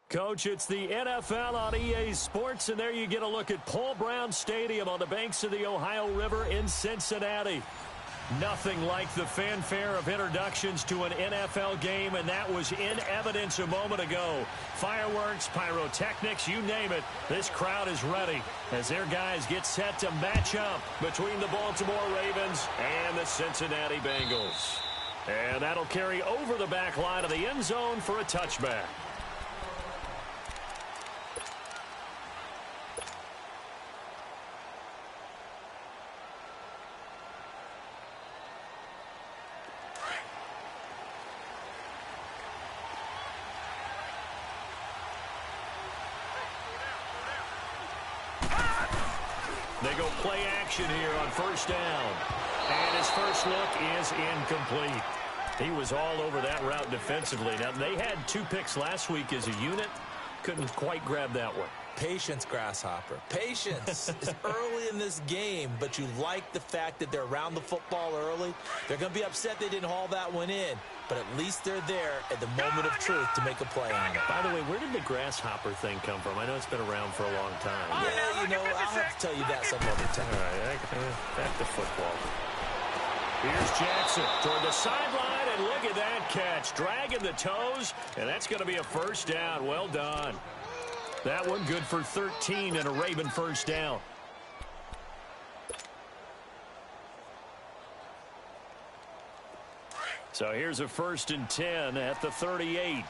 Coach, it's the NFL on EA Sports, and there you get a look at Paul Brown Stadium on the banks of the Ohio River in Cincinnati. Nothing like the fanfare of introductions to an NFL game, and that was in evidence a moment ago. Fireworks, pyrotechnics, you name it. This crowd is ready as their guys get set to match up between the Baltimore Ravens and the Cincinnati Bengals. And that'll carry over the back line of the end zone for a touchback. They go play action here on first down. And his first look is incomplete. He was all over that route defensively. Now, they had 2 picks last week as a unit. Couldn't quite grab that one. Patience, Grasshopper. Patience. It's early in this game, but you like the fact that they're around the football early. They're going to be upset they didn't haul that one in, but at least they're there at the moment of truth to make a play on it. By the way, where did the Grasshopper thing come from? I know it's been around for a long time. Yeah, you know, I'll have to tell you that some other time. All right, back to football. Here's Jackson toward the sideline, and look at that catch. Dragging the toes, and that's going to be a first down. Well done. That one good for 13 and a Raven first down. So here's a 1st and 10 at the 38.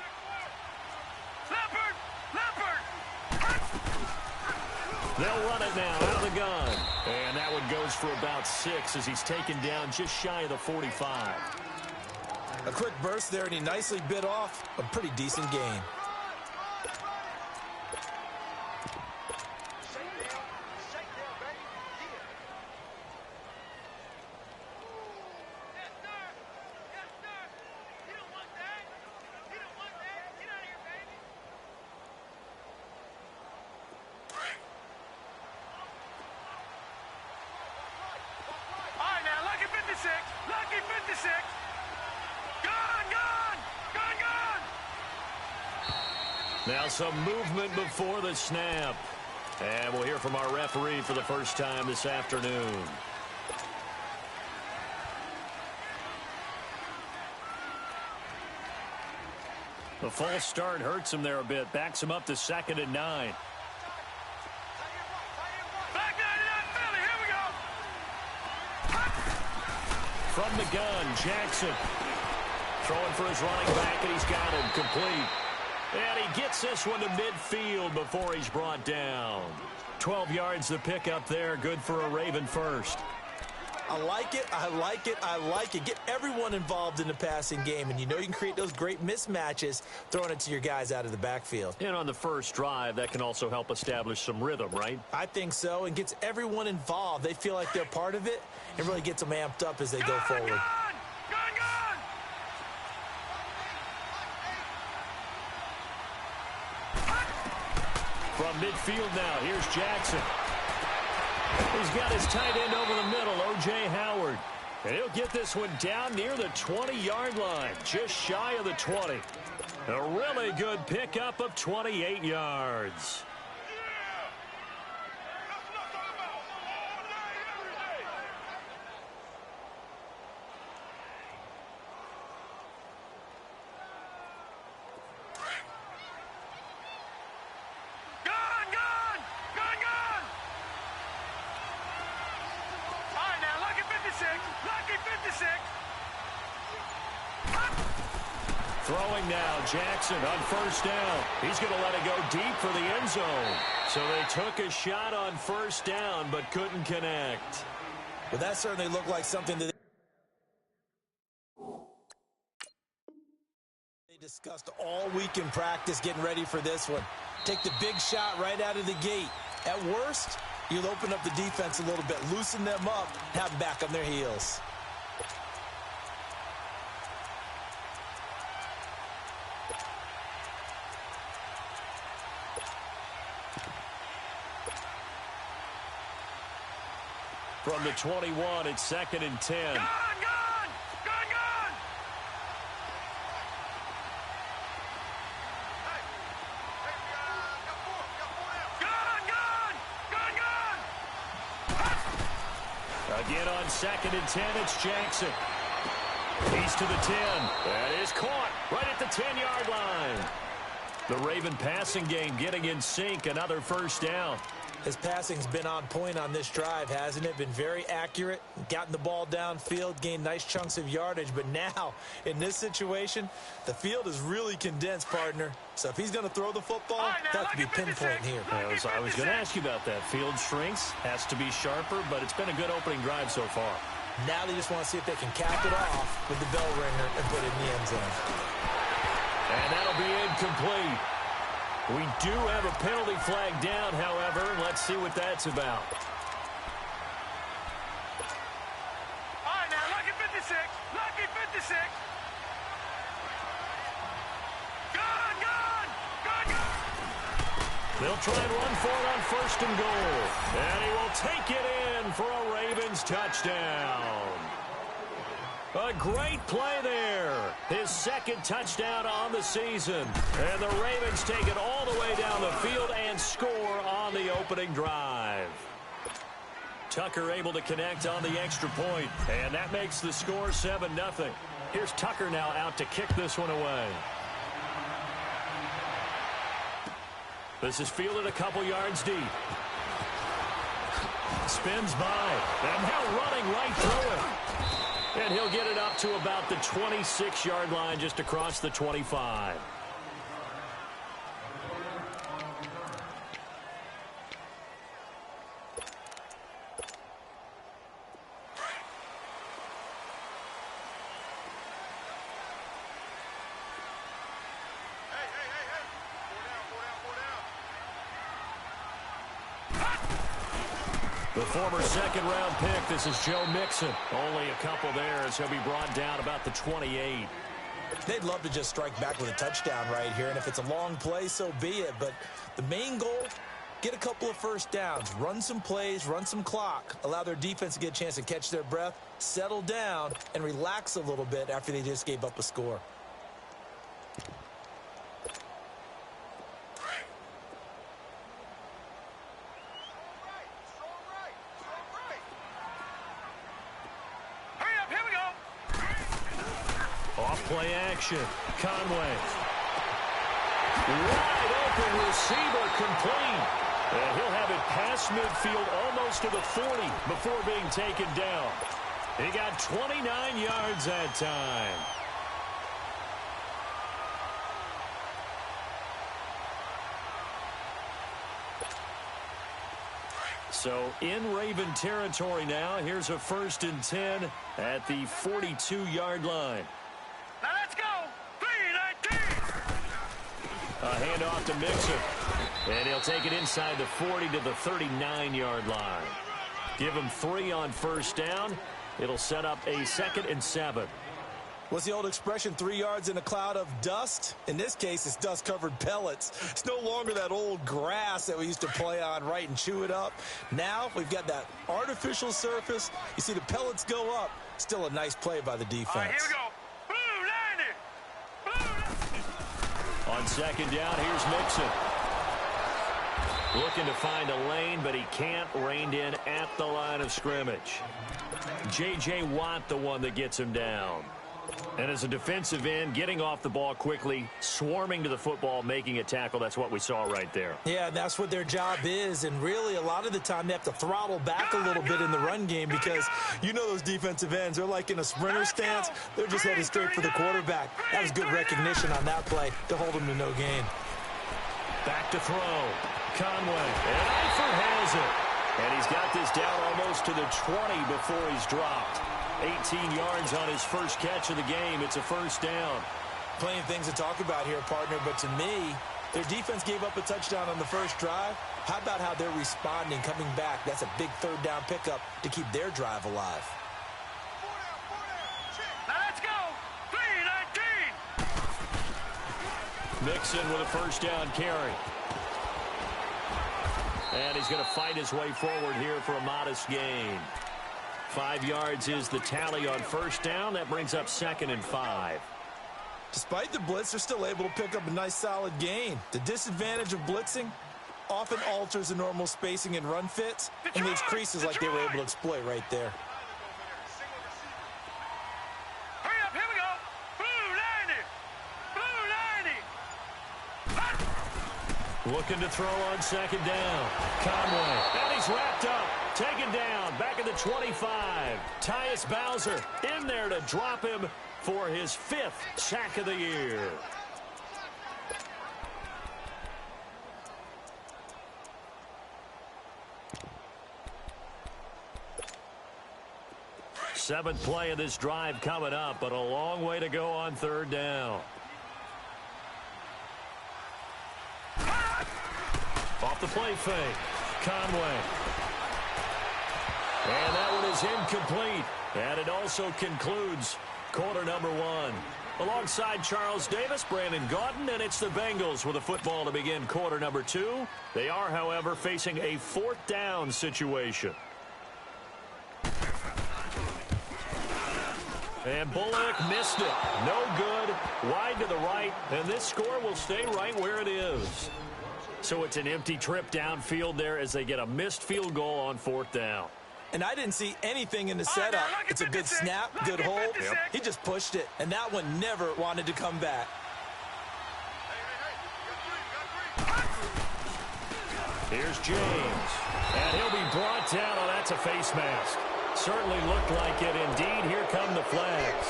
They'll run it now out of the gun. And that one goes for about 6 as he's taken down just shy of the 45. A quick burst there, and he nicely bit off a pretty decent gain. Lucky 56. Gone. Now some movement before the snap. And we'll hear from our referee for the first time this afternoon. The false start hurts him there a bit. Backs him up to 2nd and 9. From the gun, Jackson throwing for his running back, and he's got him complete. And he gets this one to midfield before he's brought down. 12 yards to pick up there, good for a Raven first. I like it. Get everyone involved in the passing game, and you know you can create those great mismatches throwing it to your guys out of the backfield. And on the first drive, that can also help establish some rhythm, right? I think so, and gets everyone involved. They feel like they're part of it, and really gets them amped up as they go forward. Gone. From midfield now, here's Jackson. He's got his tight end over the middle, O.J. Howard. And he'll get this one down near the 20-yard line, just shy of the 20. A really good pickup of 28 yards. Throwing now, Jackson on first down. He's going to let it go deep for the end zone. So they took a shot on first down, but couldn't connect. Well, that certainly looked like something that they discussed all week in practice getting ready for this one. Take the big shot right out of the gate. At worst, you'll open up the defense a little bit, loosen them up, have them back on their heels. From the 21, it's 2nd and 10. Gone. Again on 2nd and 10, it's Jackson. He's to the 10. That is caught right at the 10-yard line. The Raven passing game getting in sync. Another first down. His passing's been on point on this drive, hasn't it? Been very accurate, gotten the ball downfield, gained nice chunks of yardage. But now, in this situation, the field is really condensed, partner. So if he's going to throw the football, that could be pinpoint here. I was going to ask you about that. Field shrinks, has to be sharper, but it's been a good opening drive so far. Now they just want to see if they can cap it off with the bell ringer and put it in the end zone. And that'll be incomplete. We do have a penalty flag down, however. Let's see what that's about. All right, now, lucky 56. Lucky 56. Gone, gone. Gone, gone. They'll try and run for it on 1st and goal. And he will take it in for a Ravens touchdown. A great play there. His 2nd touchdown on the season. And the Ravens take it all the way down the field and score on the opening drive. Tucker able to connect on the extra point. And that makes the score 7-0. Here's Tucker now out to kick this one away. This is fielded a couple yards deep. Spins by. And now running right through it. And he'll get it up to about the 26-yard line, just across the 25. The former 2nd-round pick, this is Joe Mixon. Only a couple there as he'll be brought down about the 28. They'd love to just strike back with a touchdown right here, and if it's a long play, so be it. But the main goal, get a couple of first downs, run some plays, run some clock, allow their defense to get a chance to catch their breath, settle down, and relax a little bit after they just gave up a score. Play action. Conway. Wide open receiver complete. And he'll have it past midfield almost to the 40 before being taken down. He got 29 yards that time. So in Raven territory now. Here's a 1st and 10 at the 42-yard line. Now let's go. 3-19. A handoff to Mixon. And he'll take it inside the 40 to the 39-yard line. Give him 3 on 1st down. It'll set up a 2nd and 7. What's the old expression, 3 yards in a cloud of dust? In this case, it's dust-covered pellets. It's no longer that old grass that we used to play on, right, and chew it up. Now we've got that artificial surface. You see the pellets go up. Still a nice play by the defense. All right, here we go. On 2nd down, here's Mixon. Looking to find a lane, but he can't. Reined in at the line of scrimmage. J.J. Watt, the one that gets him down. And as a defensive end, getting off the ball quickly, swarming to the football, making a tackle. That's what we saw right there. Yeah, that's what their job is. And really, a lot of the time, they have to throttle back a little bit in the run game because you know those defensive ends. They're like in a sprinter stance. They're just headed straight for the quarterback. That was good recognition on that play to hold him to no gain. Back to throw. Conway. And Eifert has it. And he's got this down almost to the 20 before he's dropped. 18 yards on his first catch of the game. It's a 1st down. Plenty of things to talk about here, partner, but to me, their defense gave up a touchdown on the first drive. How about how they're responding, coming back? That's a big 3rd down pickup to keep their drive alive. Now let's go. 3-19. Mixon with a 1st down carry. And he's going to fight his way forward here for a modest gain. 5 yards is the tally on 1st down. That brings up 2nd and 5. Despite the blitz, they're still able to pick up a nice solid gain. The disadvantage of blitzing often alters the normal spacing and run fits and leaves creases like they were able to exploit right there. Looking to throw on second down. Conway. And he's wrapped up. Taken down. Back at the 25. Tyus Bowser in there to drop him for his 5th sack of the year. Seventh play of this drive coming up, but a long way to go on third down. Off the play fake. Conway. And that one is incomplete. And it also concludes quarter number 1. Alongside Charles Davis, Brandon Gaudin, and it's the Bengals with a football to begin quarter number 2. They are, however, facing a 4th down situation. And Bullock missed it. No good. Wide to the right. And this score will stay right where it is. So it's an empty trip downfield there as they get a missed field goal on 4th down. And I didn't see anything in the setup. It's a good snap, good hold. Yep. He just pushed it. And that one never wanted to come back. Here's James. And he'll be brought down. Oh, that's a face mask. Certainly looked like it. Indeed, here come the flags.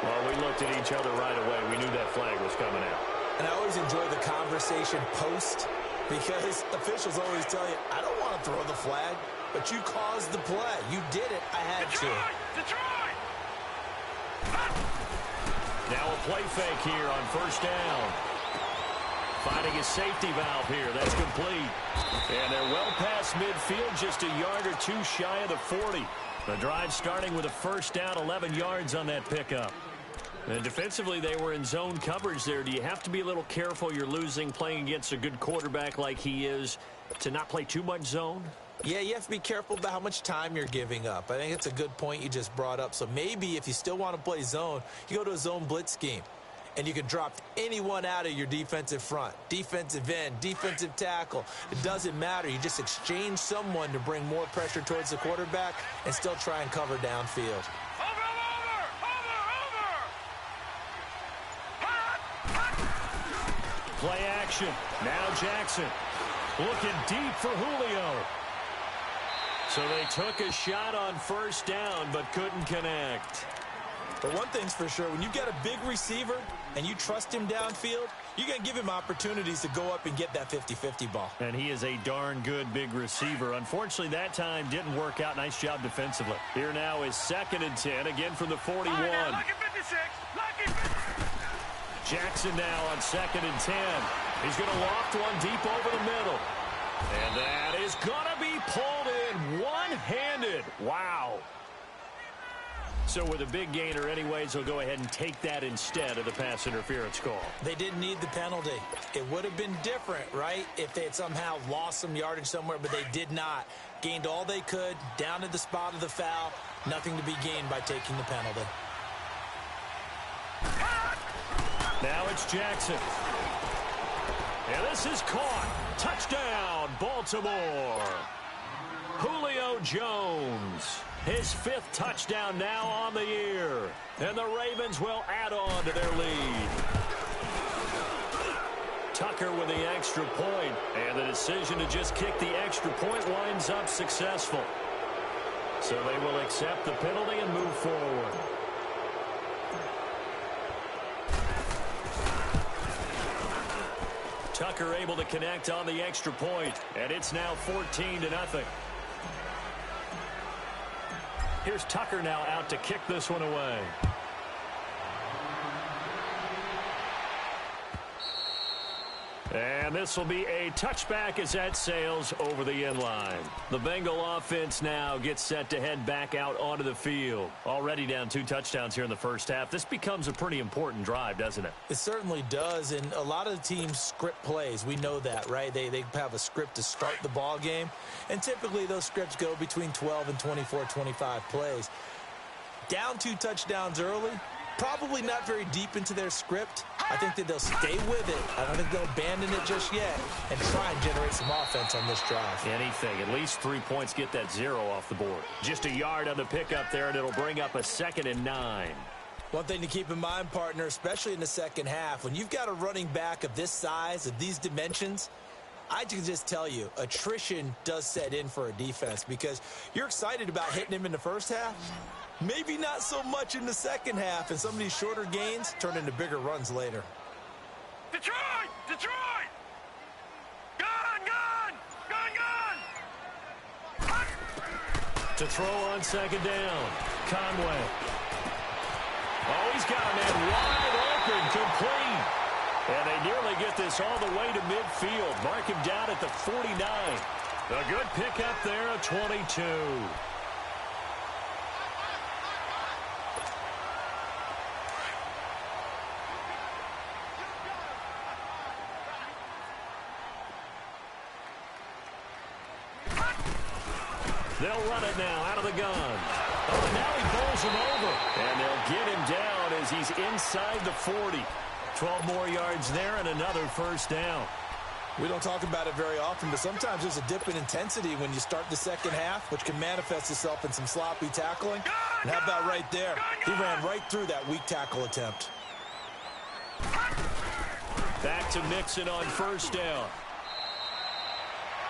Well, we looked at each other right away. We knew that flag was coming out. And I always enjoy the conversation post because officials always tell you, I don't want to throw the flag, but you caused the play. You did it. I had to. Detroit! Now a play fake here on first down. Finding his safety valve here. That's complete. And they're well past midfield, just a yard or two shy of the 40. The drive starting with a first down, 11 yards on that pickup. And defensively, they were in zone coverage there. Do you have to be a little careful? You're losing playing against a good quarterback like he is to not play too much zone? Yeah, you have to be careful about how much time you're giving up. I think it's a good point you just brought up. So maybe if you still want to play zone, you go to a zone blitz scheme. And you can drop anyone out of your defensive front, defensive end, defensive tackle. It doesn't matter. You just exchange someone to bring more pressure towards the quarterback and still try and cover downfield. Play action. Now Jackson looking deep for Julio. So they took a shot on first down but couldn't connect. But one thing's for sure, when you get a big receiver and you trust him downfield, you're going to give him opportunities to go up and get that 50-50 ball. And he is a darn good big receiver. Unfortunately, that time didn't work out. Nice job defensively. Here now is 2nd and 10, again from the 41. Jackson now on 2nd and 10. He's going to loft one deep over the middle. And that is going to be pulled in one-handed. Wow. So with a big gainer anyways, they'll go ahead and take that instead of the pass interference call. They didn't need the penalty. It would have been different, right, if they had somehow lost some yardage somewhere, but they did not. Gained all they could, down at the spot of the foul. Nothing to be gained by taking the penalty. Now it's Jackson. And this is caught. Touchdown, Baltimore. Julio Jones. His 5th touchdown now on the year. And the Ravens will add on to their lead. Tucker with the extra point. And the decision to just kick the extra point winds up successful. So they will accept the penalty and move forward. Tucker able to connect on the extra point. And it's now 14-0. Here's Tucker now out to kick this one away. And this will be a touchback as that sails over the end line. The Bengal offense now gets set to head back out onto the field. Already down 2 touchdowns here in the first half. This becomes a pretty important drive, doesn't it? It certainly does, and a lot of the teams script plays. We know that, right? They have a script to start the ball game, and typically those scripts go between 12 and 24, 25 plays. Down 2 touchdowns early, probably not very deep into their script. I think that they'll stay with it. I don't think they'll abandon it just yet and try and generate some offense on this drive. Anything. At least 3 points, get that 0 off the board. Just a yard on the pickup there, and it'll bring up a 2nd and 9. One thing to keep in mind, partner, especially in the second half, when you've got a running back of this size, of these dimensions, I can just tell you, attrition does set in for a defense because you're excited about hitting him in the first half. Maybe not so much in the second half, and some of these shorter gains turn into bigger runs later. Detroit! Detroit! Gun! Gun! Gun! Gun! To throw on second down, Conway. Oh, he's got a man wide open, complete. And they nearly get this all the way to midfield. Mark him down at the 49. A good pickup there, a 22. They'll run it now out of the gun. Oh, now he bowls him over. And they'll get him down as he's inside the 40. 12 more yards there and another first down. We don't talk about it very often, but sometimes there's a dip in intensity when you start the second half, which can manifest itself in some sloppy tackling. And how about right there? He ran right through that weak tackle attempt. Back to Mixon on first down.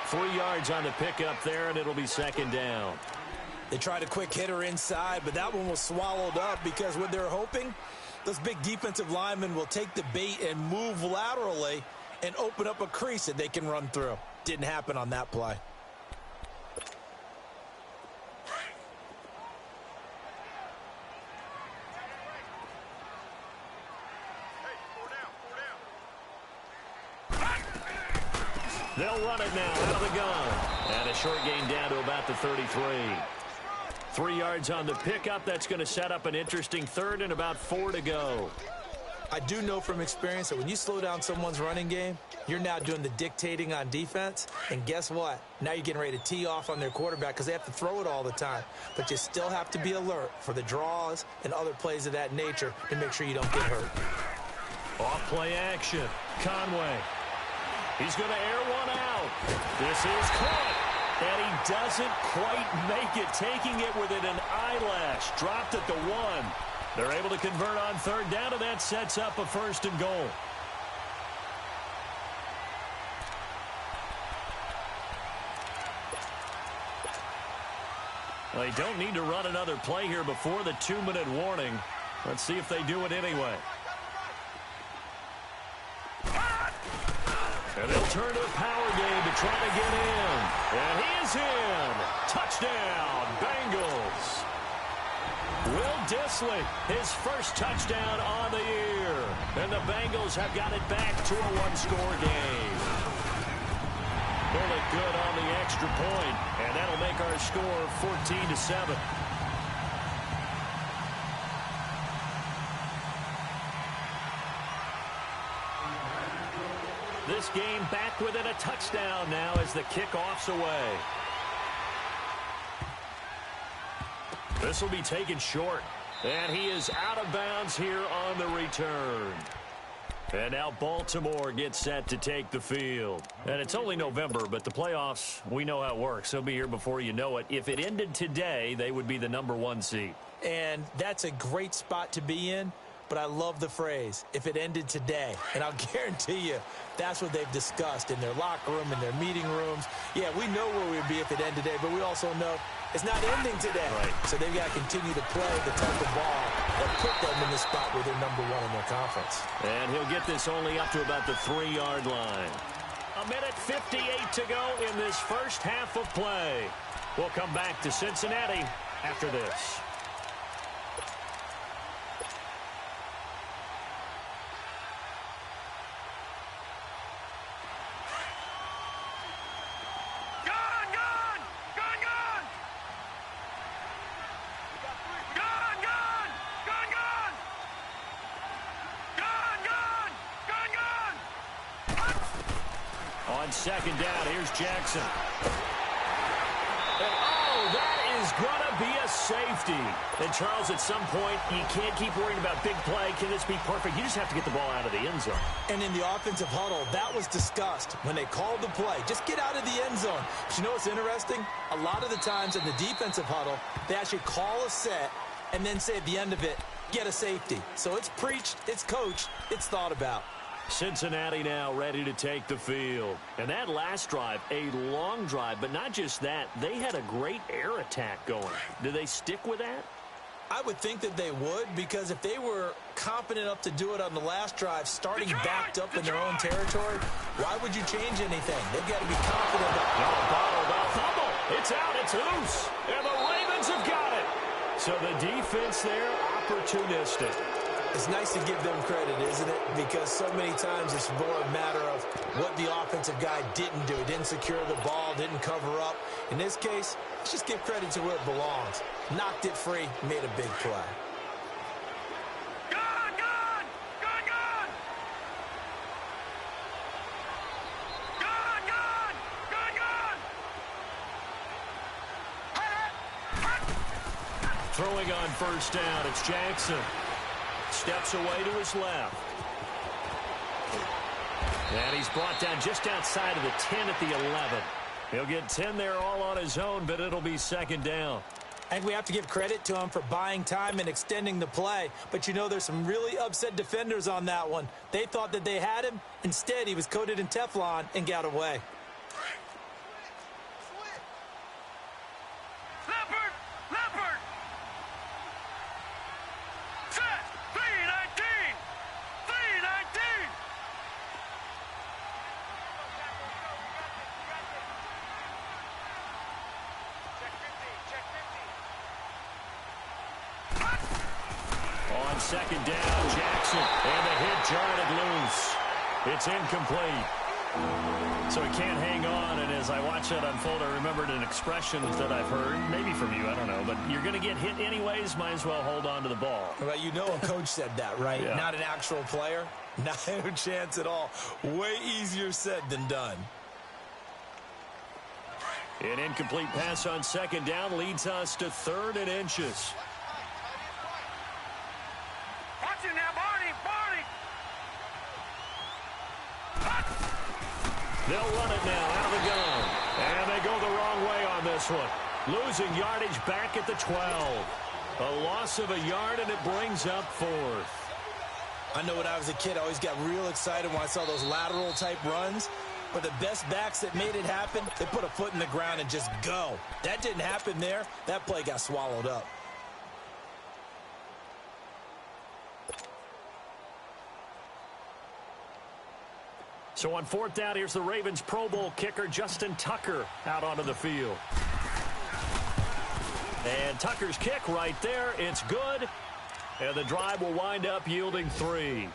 3 yards on the pickup there, and it'll be second down. They tried a quick hitter inside, but that one was swallowed up because what they're hoping, those big defensive linemen will take the bait and move laterally and open up a crease that they can run through. Didn't happen on that play. They'll run it now out of the gun. And a short gain down to about the 33. 3 yards on the pickup. That's going to set up an interesting third and about 4 to go. I do know from experience that when you slow down someone's running game, you're now doing the dictating on defense. And guess what? Now you're getting ready to tee off on their quarterback because they have to throw it all the time. But you still have to be alert for the draws and other plays of that nature to make sure you don't get hurt. Off play action. Conway. He's going to air one out. This is caught. And he doesn't quite make it, taking it within an eyelash. Dropped at the 1. They're able to convert on third down, and that sets up a first and goal. Well, they don't need to run another play here before the 2-minute warning. Let's see if they do it anyway. And they'll turn to a power game to try to get in. And he is in. Touchdown, Bengals. Will Dissly, his first touchdown on the year. And the Bengals have got it back to a one-score game. Pull it good on the extra point, and that'll make our score 14-7. This game back within a touchdown now as the kickoff's away. This will be taken short. And he is out of bounds here on the return. And now Baltimore gets set to take the field. And it's only November, but the playoffs, we know how it works. They'll be here before you know it. If it ended today, they would be the #1 seed. And that's a great spot to be in. But I love the phrase, if it ended today. And I'll guarantee you, that's what they've discussed in their locker room, in their meeting rooms. Yeah, we know where we'd be if it ended today, but we also know it's not ending today. Right. So they've got to continue to play the type of ball that put them in the spot where they're #1 in their conference. And he'll get this only up to about the 3-yard line. 1:58 to go in this first half of play. We'll come back to Cincinnati after this. Second down, here's Jackson. And, oh, that is going to be a safety. And, Charles, at some point, you can't keep worrying about big play. Can this be perfect? You just have to get the ball out of the end zone. And in the offensive huddle, that was discussed when they called the play. Just get out of the end zone. But you know what's interesting? A lot of the times in the defensive huddle, they actually call a set and then say at the end of it, get a safety. So it's preached, it's coached, it's thought about. Cincinnati now ready to take the field. And that last drive, a long drive, but not just that. They had a great air attack going. Do they stick with that? I would think that they would, because if they were confident enough to do it on the last drive, starting backed up in their own territory, why would you change anything? They've got to be confident. Bottled up. Fumble. It's out. It's loose. And the Ravens have got it. So the defense there, opportunistic. It's nice to give them credit, isn't it? Because so many times it's more a matter of what the offensive guy didn't do. Didn't secure the ball, didn't cover up. In this case, let's just give credit to where it belongs. Knocked it free, made a big play. Gone, gone! Gone, gone! Gone, gone! Gone, gone! Throwing on first down, it's Jackson. Steps away to his left. And he's brought down just outside of the 10 at the 11. He'll get 10 there all on his own, but it'll be second down. I think we have to give credit to him for buying time and extending the play. But you know, there's some really upset defenders on that one. They thought that they had him. Instead, he was coated in Teflon and got away. Leopard! Leopard! Set! 319! 319! Check 50, check 50. On second down, Jackson. And the hit jarred loose. It's incomplete. So he can't hang on, and as I watch that unfold, I remembered an expression that I've heard, maybe from you, I don't know, but you're going to get hit anyways, might as well hold on to the ball. Well, you know a coach said that, right? Yeah. Not an actual player. Not a chance at all. Way easier said than done. An incomplete pass on second down leads us to 3rd and inches. Watch it now, Barney! Barney! They'll run it now out of the gun. And they go the wrong way on this one. Losing yardage back at the 12. A loss of a yard, and it brings up 4th. I know when I was a kid, I always got real excited when I saw those lateral type runs. But the best backs that made it happen, they put a foot in the ground and just go. That didn't happen there. That play got swallowed up. So on 4th down, here's the Ravens Pro Bowl kicker, Justin Tucker, out onto the field. And Tucker's kick right there. It's good. And the drive will wind up yielding 3.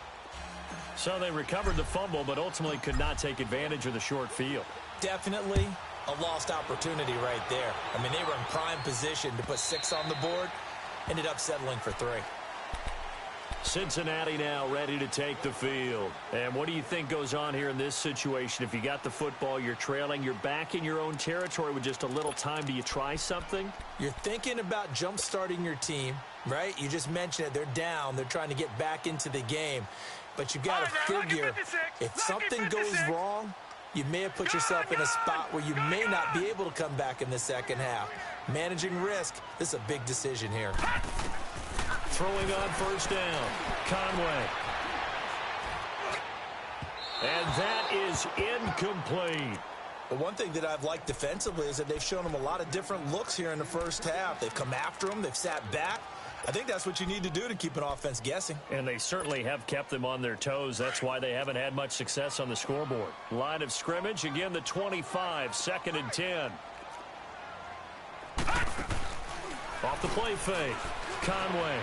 So they recovered the fumble, but ultimately could not take advantage of the short field. Definitely a lost opportunity right there. I mean, they were in prime position to put 6 on the board. Ended up settling for 3. Cincinnati now ready to take the field. And what do you think goes on here in this situation? If you got the football, you're trailing, you're back in your own territory with just a little time. Do you try something? You're thinking about jump-starting your team, right? You just mentioned it. They're down. They're trying to get back into the game. But you've got to figure, if something goes wrong, you may have put yourself in a spot where you may not be able to come back in the second half. Managing risk, this is a big decision here. Throwing on first down, Conway. And that is incomplete. But one thing that I've liked defensively is that they've shown them a lot of different looks here in the first half. They've come after them. They've sat back. I think that's what you need to do to keep an offense guessing. And they certainly have kept them on their toes. That's why they haven't had much success on the scoreboard. Line of scrimmage, again, the 25, 2nd and 10. Off the play fake, Conway.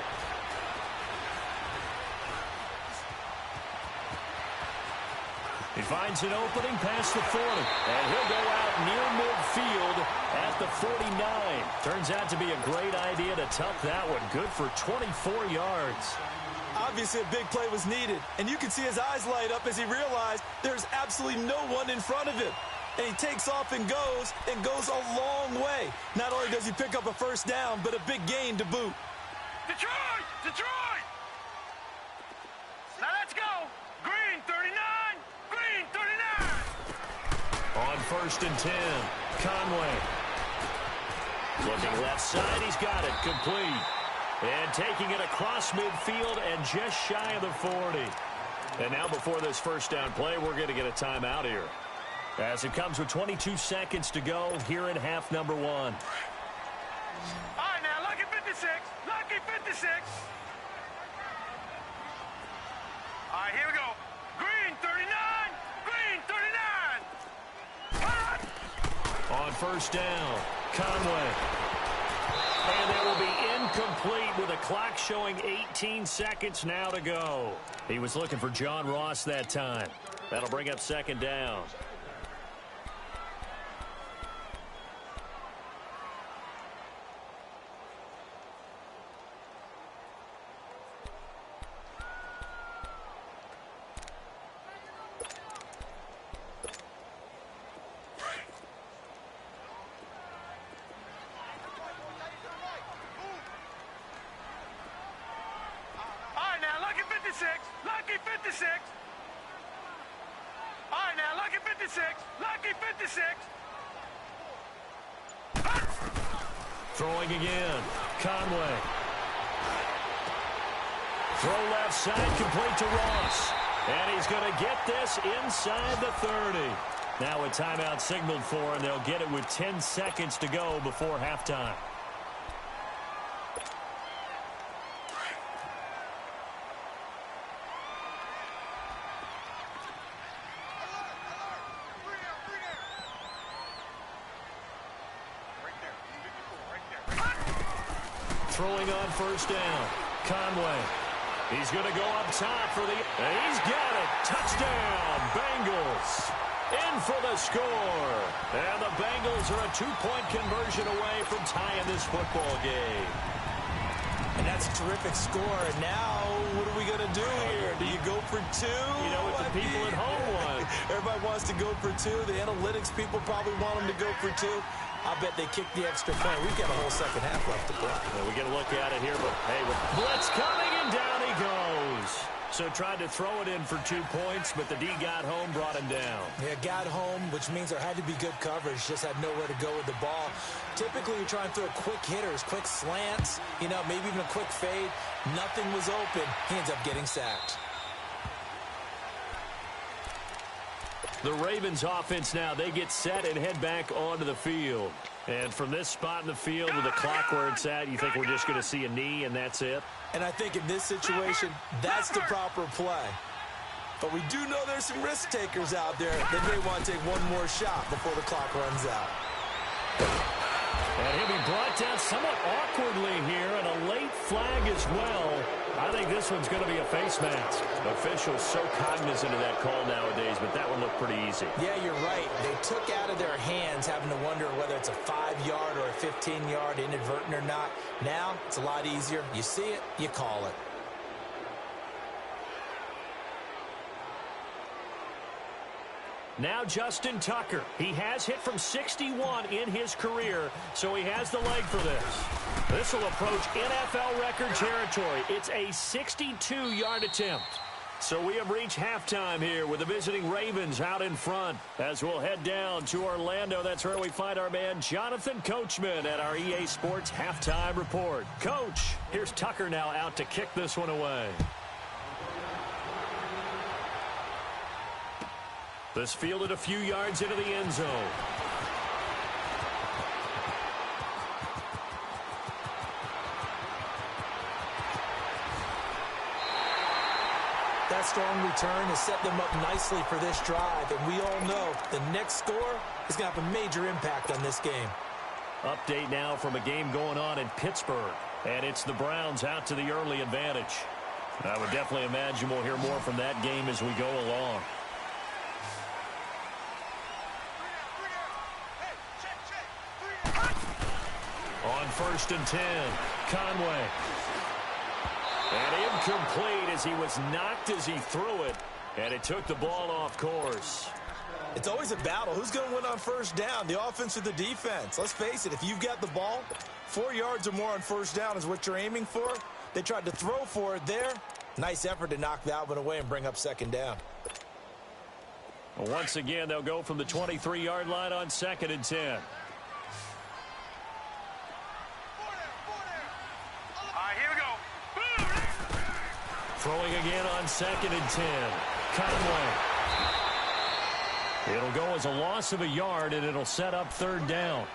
He finds an opening past the 40, and he'll go out near midfield at the 49. Turns out to be a great idea to tuck that one. Good for 24 yards. Obviously, a big play was needed, and you can see his eyes light up as he realized there's absolutely no one in front of him. And he takes off and goes a long way. Not only does he pick up a first down, but a big gain to boot. Detroit! Detroit! Now let's go! Green 39! Green 39! On 1st and 10, Conway. Looking left side, he's got it, complete. And taking it across midfield and just shy of the 40. And now before this first down play, we're going to get a timeout here. As it comes with 22 seconds to go here in half number one. All right, now, lucky 56. Lucky 56. All right, here we go. Green 39. Green 39. On first down, Conway. And that will be incomplete with a clock showing 18 seconds now to go. He was looking for John Ross that time. That'll bring up second down. Lucky 56. All right, now, lucky 56. Lucky 56. Throwing again. Conway. Throw left side, complete to Ross. And he's going to get this inside the 30. Now a timeout signaled for, and they'll get it with 10 seconds to go before halftime. Throwing on first down. Conway. He's going to go up top for the... And he's got it. Touchdown, Bengals. In for the score. And the Bengals are a two-point conversion away from tying this football game. And that's a terrific score. And now, what are we going to do here? Do you go for two? You know what the people at home want. Everybody wants to go for two. The analytics people probably want them to go for two. I bet they kicked the extra point. We've got a whole second half left to play. Yeah, we get a look at it here, but hey, with blitz coming, and down he goes. So tried to throw it in for 2 points, but the D got home, brought him down. Yeah, got home, which means there had to be good coverage. Just had nowhere to go with the ball. Typically, you try and throw quick hitters, quick slants, you know, maybe even a quick fade. Nothing was open. He ends up getting sacked. The Ravens offense now, they get set and head back onto the field. And from this spot in the field with the clock where it's at, you think we're just going to see a knee and that's it? And I think in this situation, that's the proper play. But we do know there's some risk takers out there that may want to take one more shot before the clock runs out. And he'll be brought down somewhat awkwardly here, and a late flag as well. I think this one's going to be a face mask. Officials so cognizant of that call nowadays, but that one looked pretty easy. Yeah, you're right. They took out of their hands having to wonder whether it's a 5-yard or a 15-yard inadvertent or not. Now, it's a lot easier. You see it, you call it. Now Justin Tucker. He has hit from 61 in his career, so he has the leg for this. This will approach NFL record territory. It's a 62-yard attempt. So we have reached halftime here with the visiting Ravens out in front. As we'll head down to Orlando, that's where we find our man Jonathan Coachman at our EA Sports Halftime Report. Coach, here's Tucker now out to kick this one away. This fielded a few yards into the end zone. That strong return has set them up nicely for this drive, and we all know the next score is going to have a major impact on this game. Update now from a game going on in Pittsburgh, and it's the Browns out to the early advantage. I would definitely imagine we'll hear more from that game as we go along. On 1st and 10, Conway. And incomplete as he was knocked as he threw it. And it took the ball off course. It's always a battle. Who's going to win on first down, the offense or the defense? Let's face it, if you've got the ball, 4 yards or more on first down is what you're aiming for. They tried to throw for it there. Nice effort to knock that one away and bring up second down. Well, once again, they'll go from the 23-yard line on 2nd and 10. Throwing again on 2nd and 10. Conway. It'll go as a loss of a yard, and it'll set up 3rd down.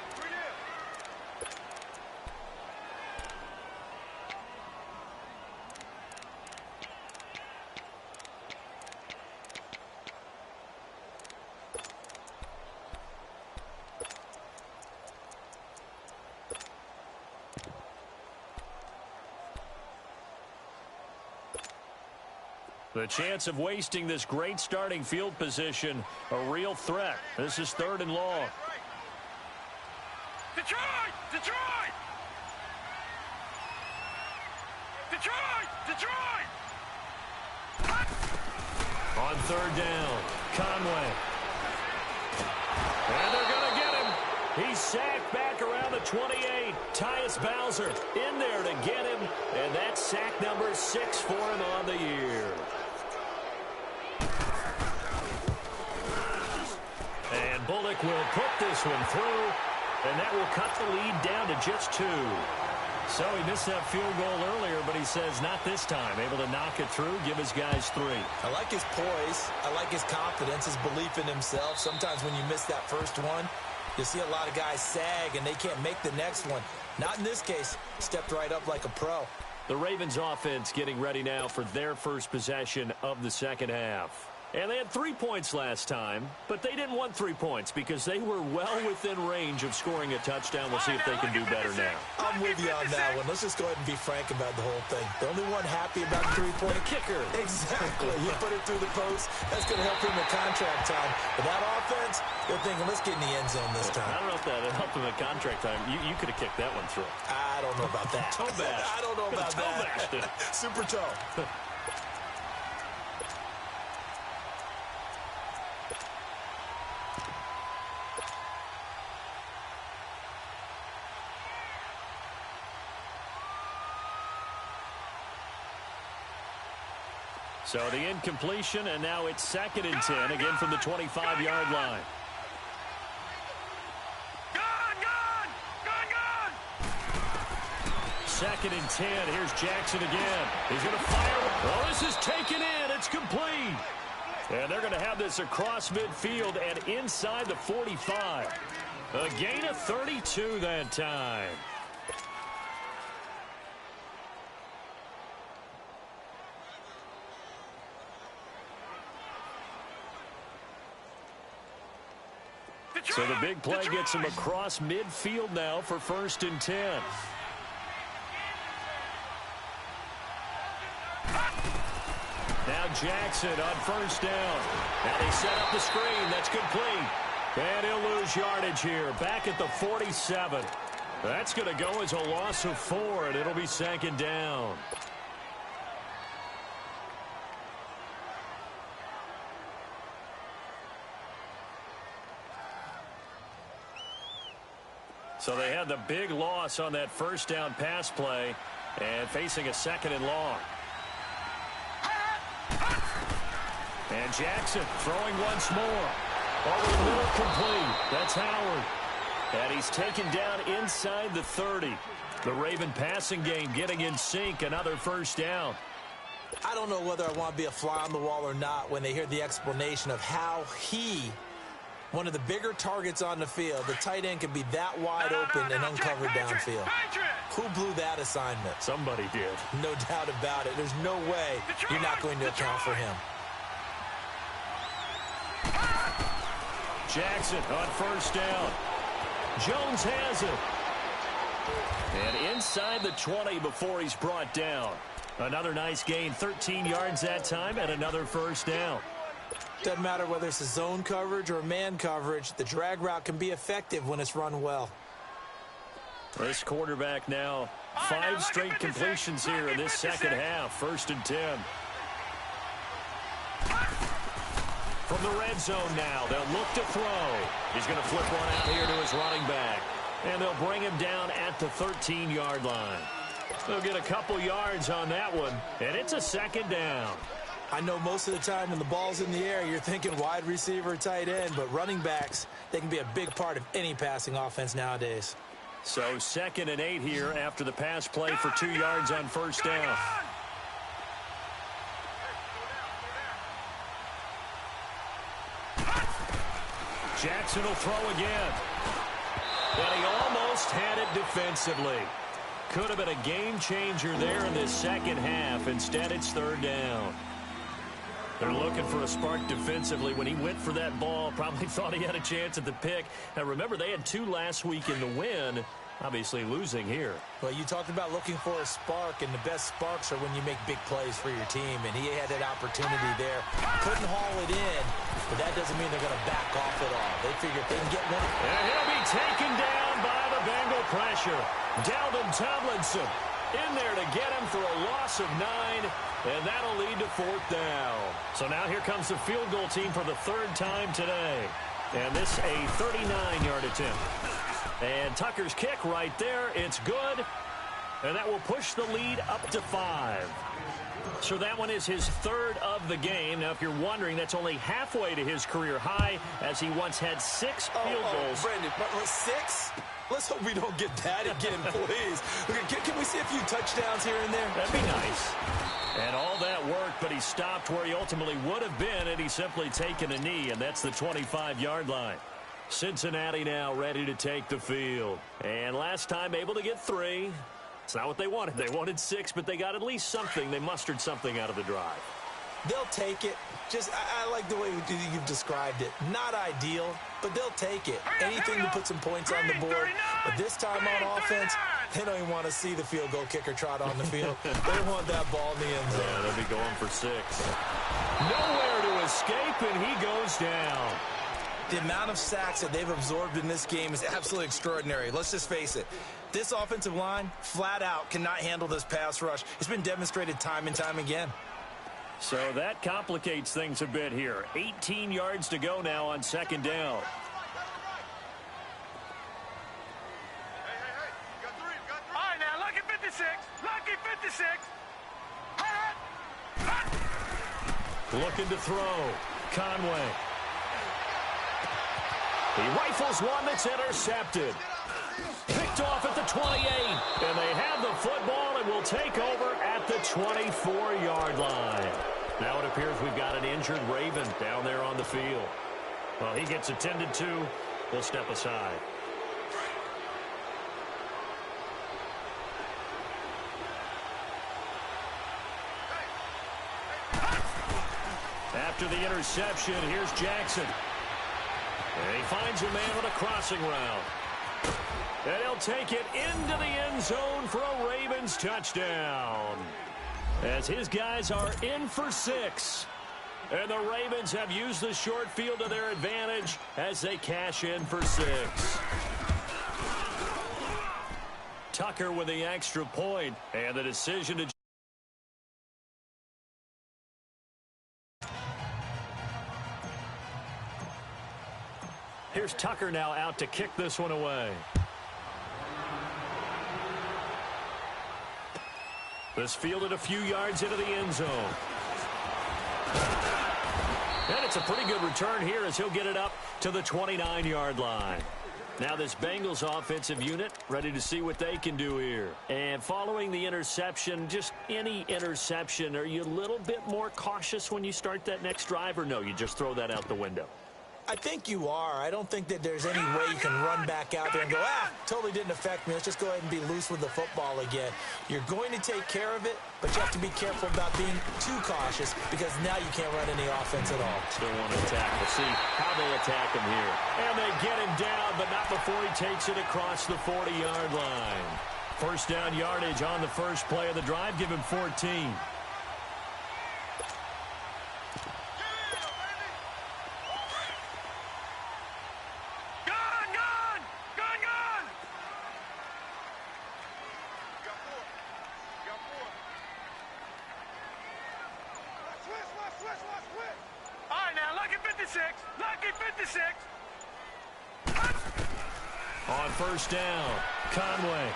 The chance of wasting this great starting field position, a real threat. This is 3rd and long. Detroit! Detroit! Detroit! Detroit! On 3rd down, Conway. And they're going to get him. He's sacked back around the 28. Tyus Bowser in there to get him. And that's sack number 6 for him on the year. And Bullock will put this one through. And that will cut the lead down to just 2. So he missed that field goal earlier, but he says not this time. Able to knock it through, give his guys 3. I like his poise. I like his confidence, his belief in himself. Sometimes when you miss that first one, you see a lot of guys sag and they can't make the next one. Not in this case. Stepped right up like a pro. The Ravens offense getting ready now for their first possession of the second half. And they had 3 points last time, but they didn't want 3 points because they were well within range of scoring a touchdown. We'll see if they can do better now. I'm with you on that one. Let's just go ahead and be frank about the whole thing. The only one happy about the 3-point kicker. Exactly. You put it through the post. That's going to help him in contract time. But that offense, they're thinking, let's get in the end zone this time. I don't know if that helped him at contract time. You could have kicked that one through. I don't know about that. Toe bash. I don't know about that. Super toe. So the incompletion, and now it's 2nd and 10, again from the 25-yard line. Gone! 2nd and 10. Here's Jackson again. He's going to fire. Well, this is taken in. It's complete. And they're going to have this across midfield and inside the 45. A gain of 32 that time. So the big play gets him across midfield now for 1st and 10. Now Jackson on 1st down. Now they set up the screen. That's complete. And he'll lose yardage here. Back at the 47. That's going to go as a loss of 4, and it'll be 2nd down. So they had the big loss on that 1st down pass play and facing a 2nd and long. And Jackson throwing once more. Over the middle, complete. That's Howard. And he's taken down inside the 30. The Raven passing game getting in sync. Another 1st down. I don't know whether I want to be a fly on the wall or not when they hear the explanation of how one of the bigger targets on the field, the tight end can be that wide open and uncovered downfield. Who blew that assignment? Somebody did. No doubt about it. There's no way you're not going to account for him. Jackson on 1st down. Jones has it. And inside the 20 before he's brought down. Another nice gain, 13 yards that time, and another 1st down. Doesn't matter whether it's a zone coverage or man coverage, the drag route can be effective when it's run well. This quarterback now, 5 straight completions here in this second half. 1st and 10. From the red zone now, they'll look to throw. He's going to flip one out here to his running back. And they'll bring him down at the 13-yard line. They'll get a couple yards on that one, and it's a 2nd down. I know most of the time when the ball's in the air, you're thinking wide receiver, tight end, but running backs, they can be a big part of any passing offense nowadays. So 2nd and 8 here after the pass play for 2 yards on 1st down. Jackson will throw again. And he almost had it defensively. Could have been a game changer there in this second half. Instead, it's third down. They're looking for a spark defensively. When he went for that ball, probably thought he had a chance at the pick. Now, remember, they had 2 last week in the win. Obviously losing here. Well, you talked about looking for a spark, and the best sparks are when you make big plays for your team, and he had that opportunity there. Couldn't haul it in, but that doesn't mean they're going to back off at all. They figure if they can get one. And he'll be taken down by the Bengal pressure. Dalvin Tomlinson in there to get him for a loss of 9, and that'll lead to 4th down. So now here comes the field goal team for the 3rd time today. And this a 39-yard attempt. And Tucker's kick right there. It's good. And that will push the lead up to 5. So that one is his 3rd of the game. Now, if you're wondering, that's only halfway to his career high, as he once had 6 field goals. Brandon, 6? Let's hope we don't get that again, please. Can we see a few touchdowns here and there? That'd be nice. And all that worked, but he stopped where he ultimately would have been, and he's simply taken a knee, and that's the 25-yard line. Cincinnati now ready to take the field. And last time able to get 3. It's not what they wanted. They wanted 6, but they got at least something. They mustered something out of the drive. They'll take it. I like the way you've described it. Not ideal, but they'll take it. Anything to put some points on the board. But this time on offense, they don't even want to see the field goal kicker trot on the field. They want that ball in the end zone. Yeah, they'll be going for 6. Nowhere to escape, and he goes down. The amount of sacks that they've absorbed in this game is absolutely extraordinary. Let's just face it. This offensive line, flat out, cannot handle this pass rush. It's been demonstrated time and time again. So that complicates things a bit here. 18 yards to go now on 2nd down. All right, now, lucky 56. Lucky 56. Looking to throw. Conway. He rifles one that's intercepted. Picked off at the 28. And they have the football and will take over at the 24-yard line. Now it appears we've got an injured Raven down there on the field. Well, he gets attended to. We'll step aside. After the interception, here's Jackson. And he finds a man with a crossing route. And he'll take it into the end zone for a Ravens touchdown. As his guys are in for 6. And the Ravens have used the short field to their advantage as they cash in for 6. Tucker with the extra point, and the decision to... Here's Tucker now out to kick this one away. This fielded a few yards into the end zone. And it's a pretty good return here as he'll get it up to the 29-yard line. Now this Bengals offensive unit ready to see what they can do here. And following the interception, just any interception, are you a little bit more cautious when you start that next drive, or no, you just throw that out the window? I think you are. I don't think that there's any way you can run back out there and go, totally didn't affect me. Let's just go ahead and be loose with the football again. You're going to take care of it, but you have to be careful about being too cautious because now you can't run any offense at all. Still want to attack. We'll see how they attack him here. And they get him down, but not before he takes it across the 40-yard line. First down yardage on the first play of the drive. Give him 14. On first down, Conway.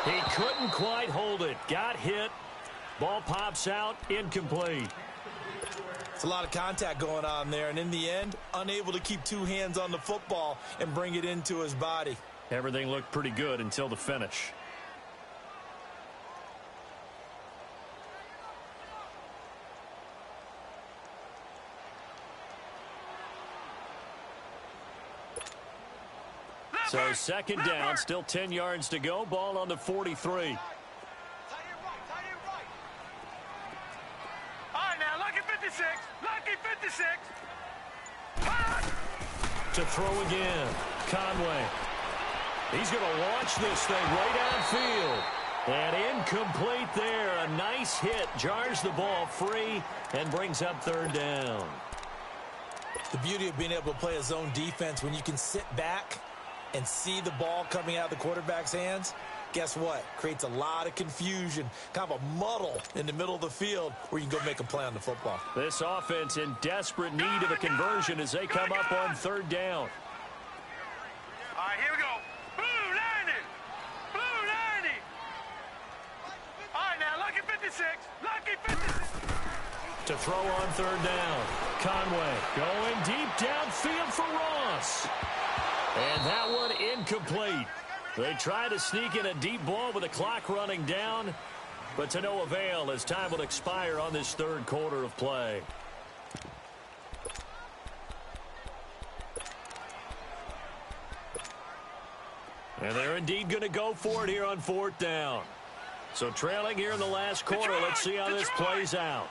He couldn't quite hold it. Got hit. Ball pops out. Incomplete. It's a lot of contact going on there, and in the end, unable to keep 2 hands on the football and bring it into his body. Everything looked pretty good until the finish. So second down, still 10 yards to go. Ball on the 43. All right, now, lucky 56. Lucky 56. To throw again. Conway. He's going to launch this thing right downfield. And incomplete there. A nice hit. Jars the ball free and brings up third down. The beauty of being able to play a zone defense when you can sit back and see the ball coming out of the quarterback's hands, guess what? Creates a lot of confusion, kind of a muddle in the middle of the field where you can go make a play on the football. This offense in desperate need of a conversion as they come up on third down. All right, here we go. Blue 90. Blue 90. All right, now, lucky 56. Lucky 56. To throw on third down. Conway going deep downfield for Ross. And that one incomplete. They try to sneak in a deep ball with the clock running down, but to no avail as time will expire on this third quarter of play. And they're indeed going to go for it here on fourth down. So trailing here in the last quarter. Let's see how this plays out.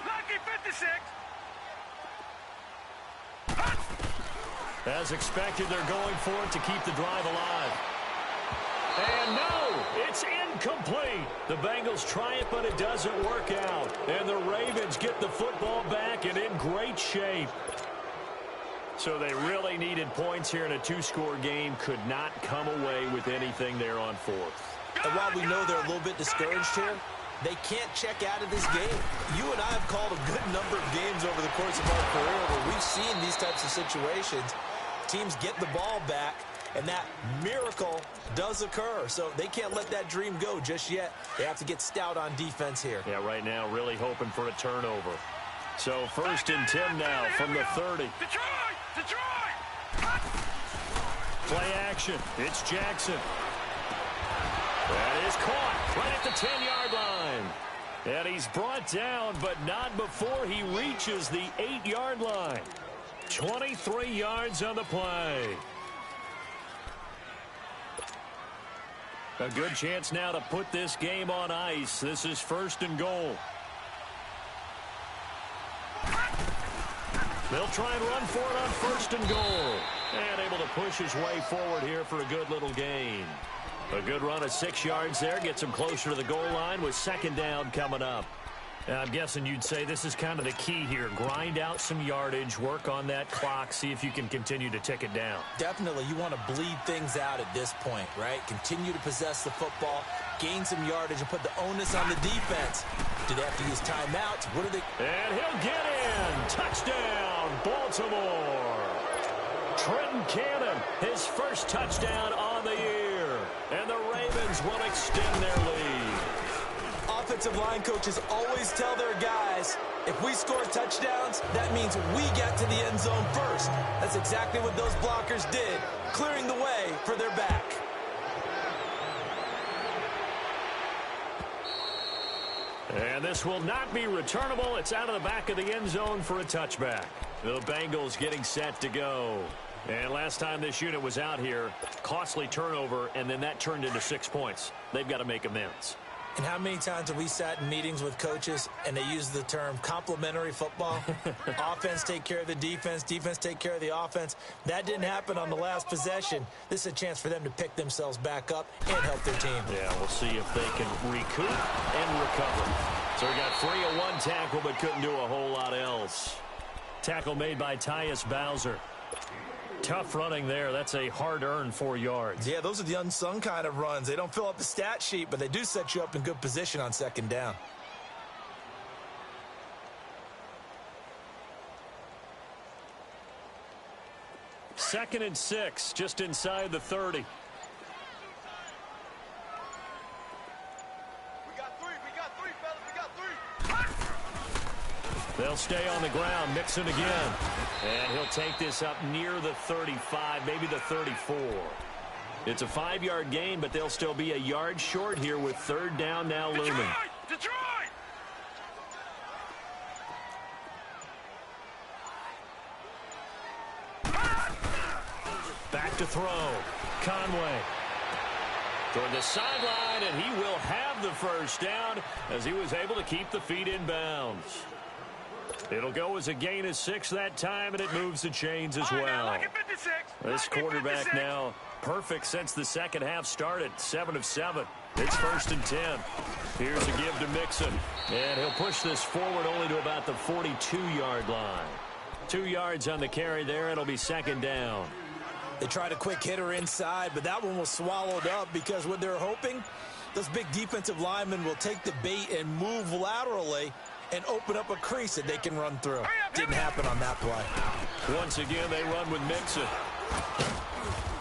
Lucky 56. As expected, they're going for it to keep the drive alive. And no, it's incomplete. The Bengals try it, but it doesn't work out. And the Ravens get the football back and in great shape. So they really needed points here in a two-score game. Could not come away with anything there on fourth. And while we know they're a little bit discouraged here, they can't check out of this game. You and I have called a good number of games over the course of our career where we've seen these types of situations. Teams get the ball back, and that miracle does occur. So they can't let that dream go just yet. They have to get stout on defense here. Yeah, right now really hoping for a turnover. So first and 10 now from the 30. Detroit! Play action. It's Jackson. That is caught right at the 10-yard line. And he's brought down, but not before he reaches the 8-yard line. 23 yards on the play. A good chance now to put this game on ice. This is first and goal. They'll try and run for it on first and goal. And able to push his way forward here for a good little gain. A good run of 6 yards there. Gets him closer to the goal line with second down coming up. I'm guessing you'd say this is kind of the key here. Grind out some yardage, work on that clock, see if you can continue to tick it down. Definitely, you want to bleed things out at this point, right? Continue to possess the football, gain some yardage, and put the onus on the defense. Do they have to use timeouts? What are they? And he'll get in. Touchdown, Baltimore. Trenton Cannon, his first touchdown on the year. And the Ravens will extend their lead. Offensive line coaches always tell their guys, if we score touchdowns, that means we get to the end zone first. That's exactly what those blockers did, clearing the way for their back. And this will not be returnable. It's out of the back of the end zone for a touchback. The Bengals getting set to go. And last time this unit was out here, costly turnover, and then that turned into 6 points. They've got to make amends. And how many times have we sat in meetings with coaches and they use the term complementary football? Offense take care of the defense, defense take care of the offense. That didn't happen on the last possession. This is a chance for them to pick themselves back up and help their team. Yeah, we'll see if they can recoup and recover. So we got 3 of 1 tackle, but couldn't do a whole lot else. Tackle made by Tyus Bowser. Tough running there. That's a hard-earned 4 yards. Yeah, those are the unsung kind of runs. They don't fill up the stat sheet, but they do set you up in good position on second down. Second and 6, just inside the 30. We got three, fellas. We got 3. They'll stay on the ground. Mixon again. And he'll take this up near the 35, maybe the 34. It's a 5-yard gain, but they'll still be a yard short here with third down now looming. Detroit! back to throw. Conway toward the sideline, and he will have the first down as he was able to keep the feet in bounds. It'll go as a gain of 6 that time, and it moves the chains as well. This quarterback now perfect since the second half started. 7 of 7. It's 1st and 10. Here's a give to Mixon, and he'll push this forward only to about the 42-yard line. 2 yards on the carry there. It'll be 2nd down. They tried a quick hitter inside, but that one was swallowed up because what they're hoping, those big defensive linemen will take the bait and move laterally and open up a crease that they can run through. Didn't happen on that play. Once again, they run with Mixon.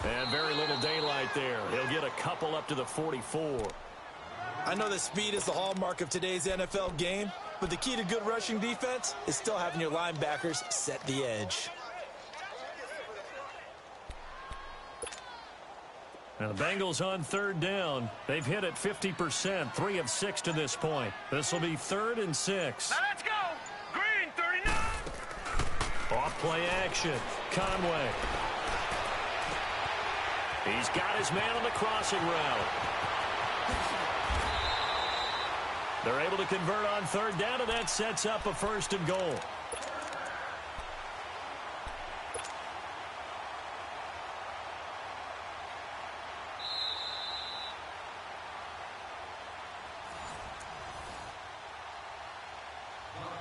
And very little daylight there. He'll get a couple up to the 44. I know that speed is the hallmark of today's NFL game, but the key to good rushing defense is still having your linebackers set the edge. Now the Bengals on 3rd down. They've hit it 50%, 3 of 6 to this point. This will be 3rd and 6. Now let's go. Green 39. Off play action. Conway. He's got his man on the crossing route. They're able to convert on 3rd down, and that sets up a 1st and goal.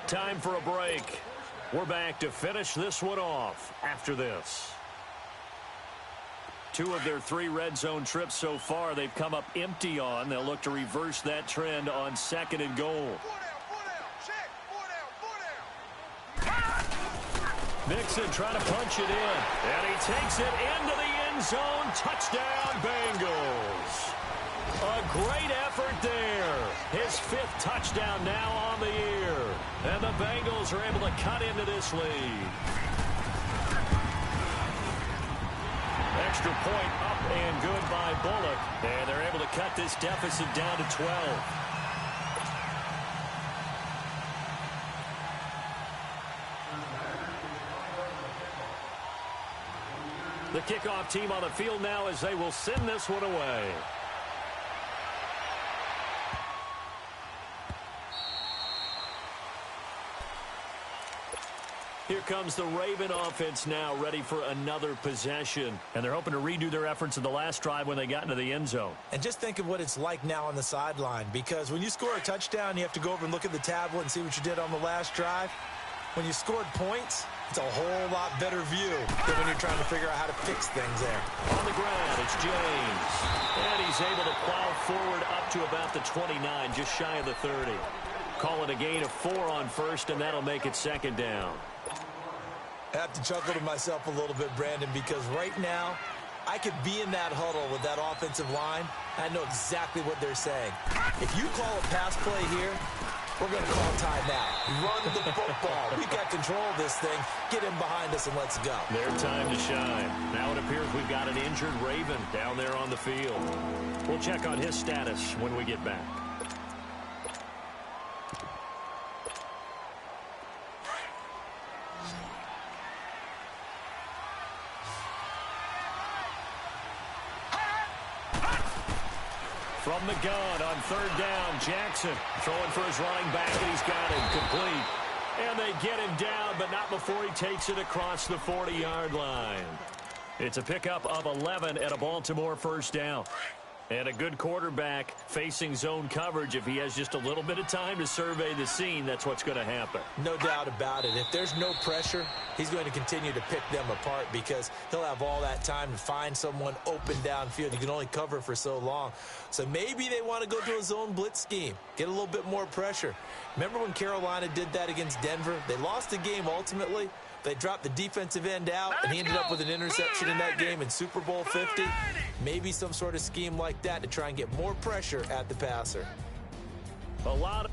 Time for a break. We're back to finish this one off after this. 2 of their 3 red zone trips so far they've come up empty on. They'll look to reverse that trend on 2nd and goal. Mixon trying to punch it in. And he takes it into the end zone. Touchdown, Bengals. A great effort there. His 5th touchdown now on the year. And the Bengals are able to cut into this lead. Extra point up and good by Bullock. And they're able to cut this deficit down to 12. The kickoff team on the field now as they will send this one away. Here comes the Raven offense now, ready for another possession. And they're hoping to redo their efforts in the last drive when they got into the end zone. And just think of what it's like now on the sideline, because when you score a touchdown, you have to go over and look at the tablet and see what you did on the last drive. When you scored points, it's a whole lot better view than when you're trying to figure out how to fix things there. On the ground, it's James. And he's able to plow forward up to about the 29, just shy of the 30. Call it a gain of 4 on 1st, and that'll make it 2nd down. I have to chuckle to myself a little bit, Brandon, because right now I could be in that huddle with that offensive line. I know exactly what they're saying. If you call a pass play here, we're going to call timeout. Run the football. We got control of this thing. Get him behind us and let's go. Their time to shine. Now it appears we've got an injured Raven down there on the field. We'll check on his status when we get back. From the gun on 3rd down, Jackson throwing for his running back, and he's got him complete. And they get him down, but not before he takes it across the 40-yard line. It's a pickup of 11 at a Baltimore 1st down. And a good quarterback facing zone coverage. If he has just a little bit of time to survey the scene, that's what's going to happen. No doubt about it. If there's no pressure, he's going to continue to pick them apart because he'll have all that time to find someone open downfield. He can only cover for so long. So maybe they want to go to a zone blitz scheme, get a little bit more pressure. Remember when Carolina did that against Denver? They lost the game ultimately. They dropped the defensive end out, and he ended up with an interception in that game in Super Bowl 50. Maybe some sort of scheme like that to try and get more pressure at the passer. A lot of